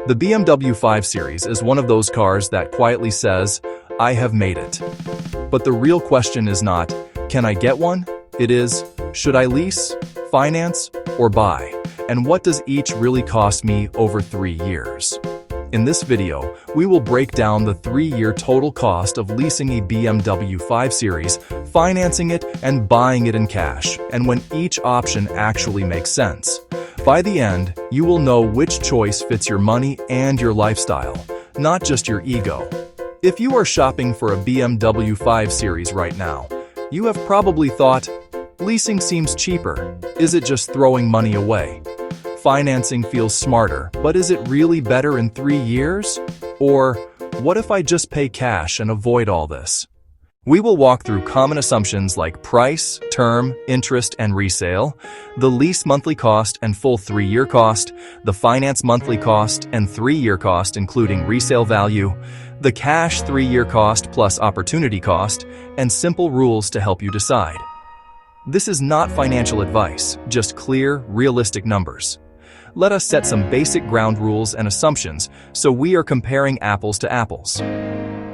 The BMW 5 Series is one of those cars that quietly says, "I have made it." But the real question is not, can I get one? It is, should I lease, finance, or buy? And what does each really cost me over 3 years? In this video, we will break down the 3-year total cost of leasing a BMW 5 Series, financing it, and buying it in cash, and when each option actually makes sense. By the end, you will know which choice fits your money and your lifestyle, not just your ego. If you are shopping for a BMW 5 Series right now, you have probably thought, leasing seems cheaper. Is it just throwing money away? Financing feels smarter, but is it really better in 3 years? Or, what if I just pay cash and avoid all this? We will walk through common assumptions like price, term, interest, and resale, the lease monthly cost and full 3-year cost, the finance monthly cost and 3-year cost including resale value, the cash 3-year cost plus opportunity cost, and simple rules to help you decide. This is not financial advice, just clear, realistic numbers. Let us set some basic ground rules and assumptions so we are comparing apples to apples.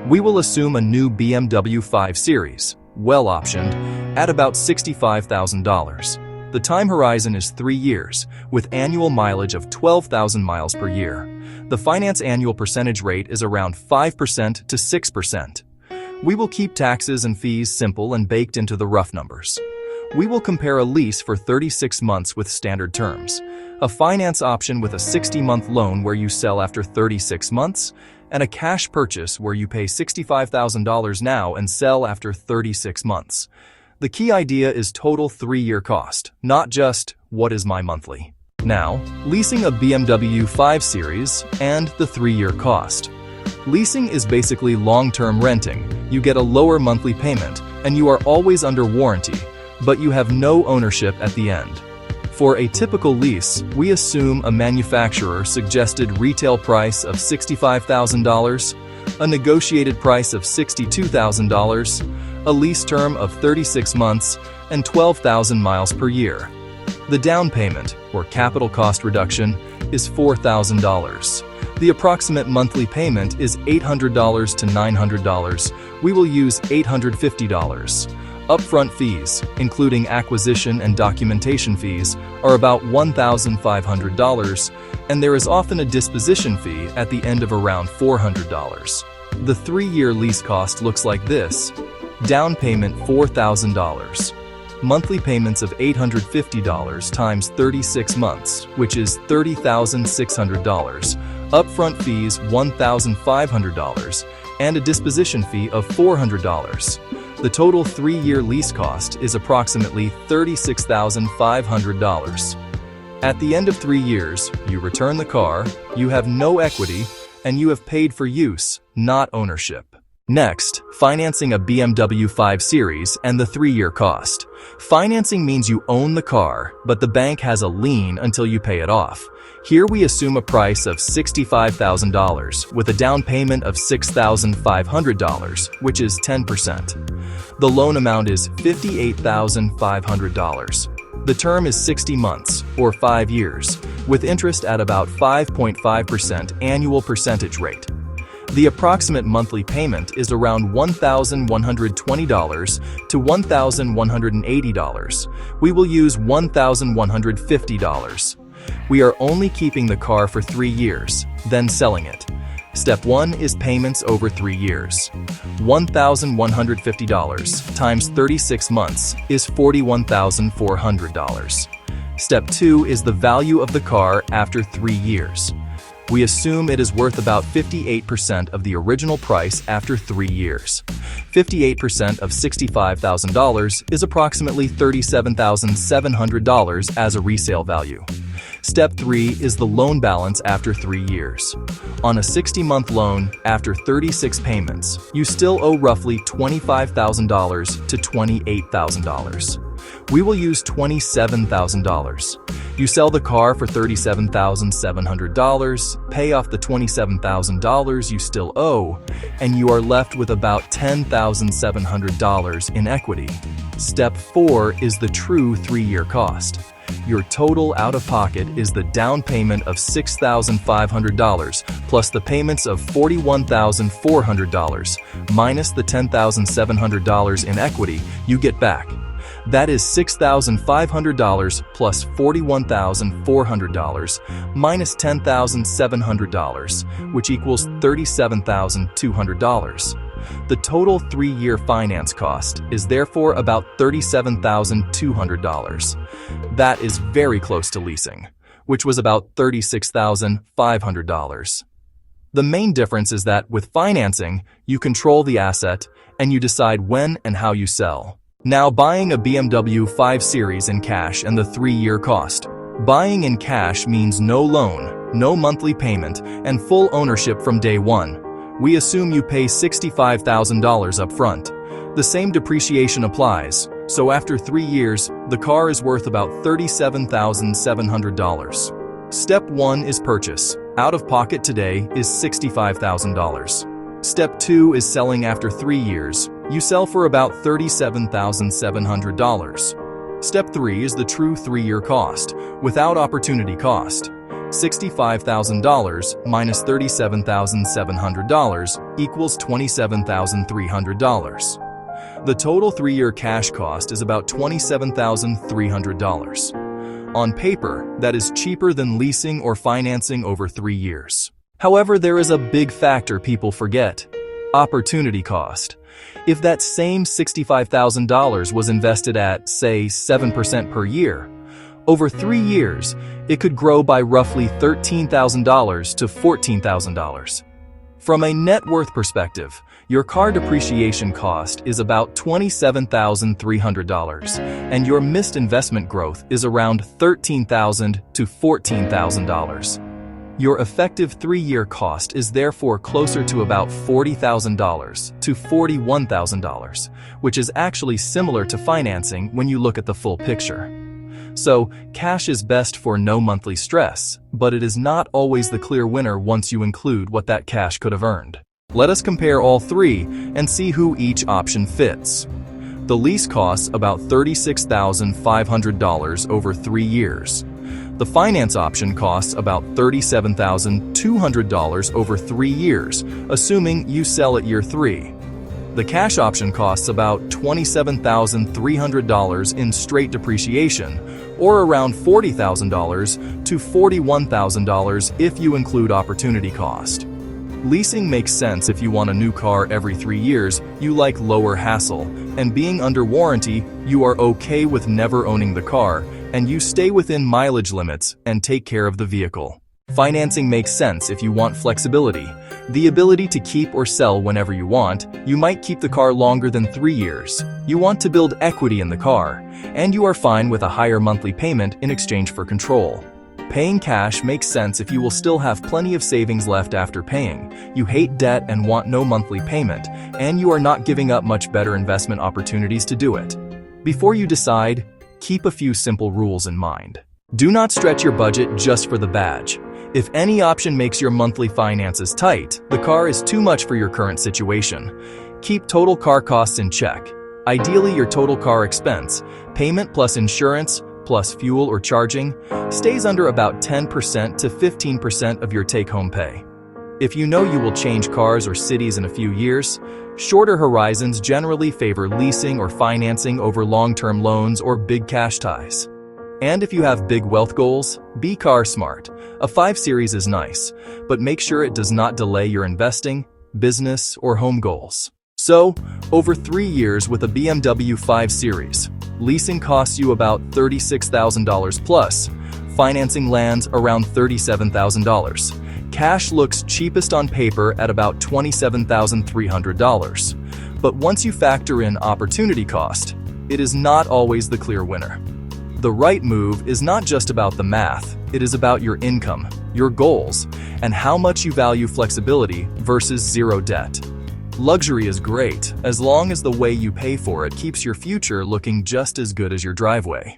We will assume a new BMW 5 Series, well optioned, at about $65,000. The time horizon is 3 years, with annual mileage of 12,000 miles per year. The finance annual percentage rate is around 5% to 6%. We will keep taxes and fees simple and baked into the rough numbers. We will compare a lease for 36 months with standard terms, a finance option with a 60-month loan where you sell after 36 months, and a cash purchase where you pay $65,000 now and sell after 36 months. The key idea is total 3-year cost, not just, what is my monthly? Now, leasing a BMW 5 Series and the 3-year cost. Leasing is basically long-term renting. You get a lower monthly payment, and you are always under warranty, but you have no ownership at the end. For a typical lease, we assume a manufacturer-suggested retail price of $65,000, a negotiated price of $62,000, a lease term of 36 months, and 12,000 miles per year. The down payment, or capital cost reduction, is $4,000. The approximate monthly payment is $800 to $900. We will use $850. Upfront fees, including acquisition and documentation fees, are about $1,500, and there is often a disposition fee at the end of around $400. The 3-year lease cost looks like this. Down payment $4,000. Monthly payments of $850 times 36 months, which is $30,600. Upfront fees $1,500, and a disposition fee of $400. The total 3-year lease cost is approximately $36,500. At the end of 3 years, you return the car, you have no equity, and you have paid for use, not ownership. Next, financing a BMW 5 Series and the 3-year cost. Financing means you own the car, but the bank has a lien until you pay it off. Here we assume a price of $65,000 with a down payment of $6,500, which is 10%. The loan amount is $58,500. The term is 60 months, or 5 years, with interest at about 5.5% annual percentage rate. The approximate monthly payment is around $1,120 to $1,180. We will use $1,150. We are only keeping the car for 3 years, then selling it. Step 1 is payments over 3 years. $1,150 times 36 months is $41,400. Step 2 is the value of the car after 3 years. We assume it is worth about 58% of the original price after 3 years. 58% of $65,000 is approximately $37,700 as a resale value. Step 3 is the loan balance after 3 years. On a 60-month loan, after 36 payments, you still owe roughly $25,000 to $28,000. We will use $27,000. You sell the car for $37,700, pay off the $27,000 you still owe, and you are left with about $10,700 in equity. Step 4 is the true 3-year cost. Your total out-of-pocket is the down payment of $6,500 plus the payments of $41,400 minus the $10,700 in equity you get back. That is $6,500 plus $41,400 minus $10,700, which equals $37,200. The total 3-year finance cost is therefore about $37,200. That is very close to leasing, which was about $36,500. The main difference is that with financing, you control the asset and you decide when and how you sell. Now, buying a BMW 5 Series in cash and the 3-year cost. Buying in cash means no loan, no monthly payment, and full ownership from day one. We assume you pay $65,000 up front. The same depreciation applies, so after 3 years, the car is worth about $37,700. Step 1 is purchase. Out of pocket today is $65,000. Step 2 is selling after 3 years. You sell for about $37,700. Step 3 is the true 3-year cost, without opportunity cost. $65,000 minus $37,700 equals $27,300. The total 3-year cash cost is about $27,300. On paper, that is cheaper than leasing or financing over 3 years. However, there is a big factor people forget: opportunity cost. If that same $65,000 was invested at, say, 7% per year, over 3 years, it could grow by roughly $13,000 to $14,000. From a net worth perspective, your car depreciation cost is about $27,300, and your missed investment growth is around $13,000 to $14,000. Your effective 3-year cost is therefore closer to about $40,000 to $41,000, which is actually similar to financing when you look at the full picture. So, cash is best for no monthly stress, but it is not always the clear winner once you include what that cash could have earned. Let us compare all three and see who each option fits. The lease costs about $36,500 over 3 years. The finance option costs about $37,200 over 3 years, assuming you sell at year 3. The cash option costs about $27,300 in straight depreciation, or around $40,000 to $41,000 if you include opportunity cost. Leasing makes sense if you want a new car every 3 years, you like lower hassle, and being under warranty, you are okay with never owning the car, and you stay within mileage limits and take care of the vehicle. Financing makes sense if you want flexibility, the ability to keep or sell whenever you want. You might keep the car longer than 3 years. You want to build equity in the car, and you are fine with a higher monthly payment in exchange for control. Paying cash makes sense if you will still have plenty of savings left after paying. You hate debt and want no monthly payment, and you are not giving up much better investment opportunities to do it. Before you decide, keep a few simple rules in mind. Do not stretch your budget just for the badge. If any option makes your monthly finances tight, the car is too much for your current situation. Keep total car costs in check. Ideally, your total car expense, payment plus insurance, plus fuel or charging, stays under about 10% to 15% of your take-home pay. If you know you will change cars or cities in a few years, shorter horizons generally favor leasing or financing over long-term loans or big cash ties. And if you have big wealth goals, be car smart. A 5 Series is nice, but make sure it does not delay your investing, business, or home goals. So, over 3 years with a BMW 5 Series, leasing costs you about $36,000 plus, financing lands around $37,000. Cash looks cheapest on paper at about $27,300. But once you factor in opportunity cost, it is not always the clear winner. The right move is not just about the math, it is about your income, your goals, and how much you value flexibility versus zero debt. Luxury is great, as long as the way you pay for it keeps your future looking just as good as your driveway.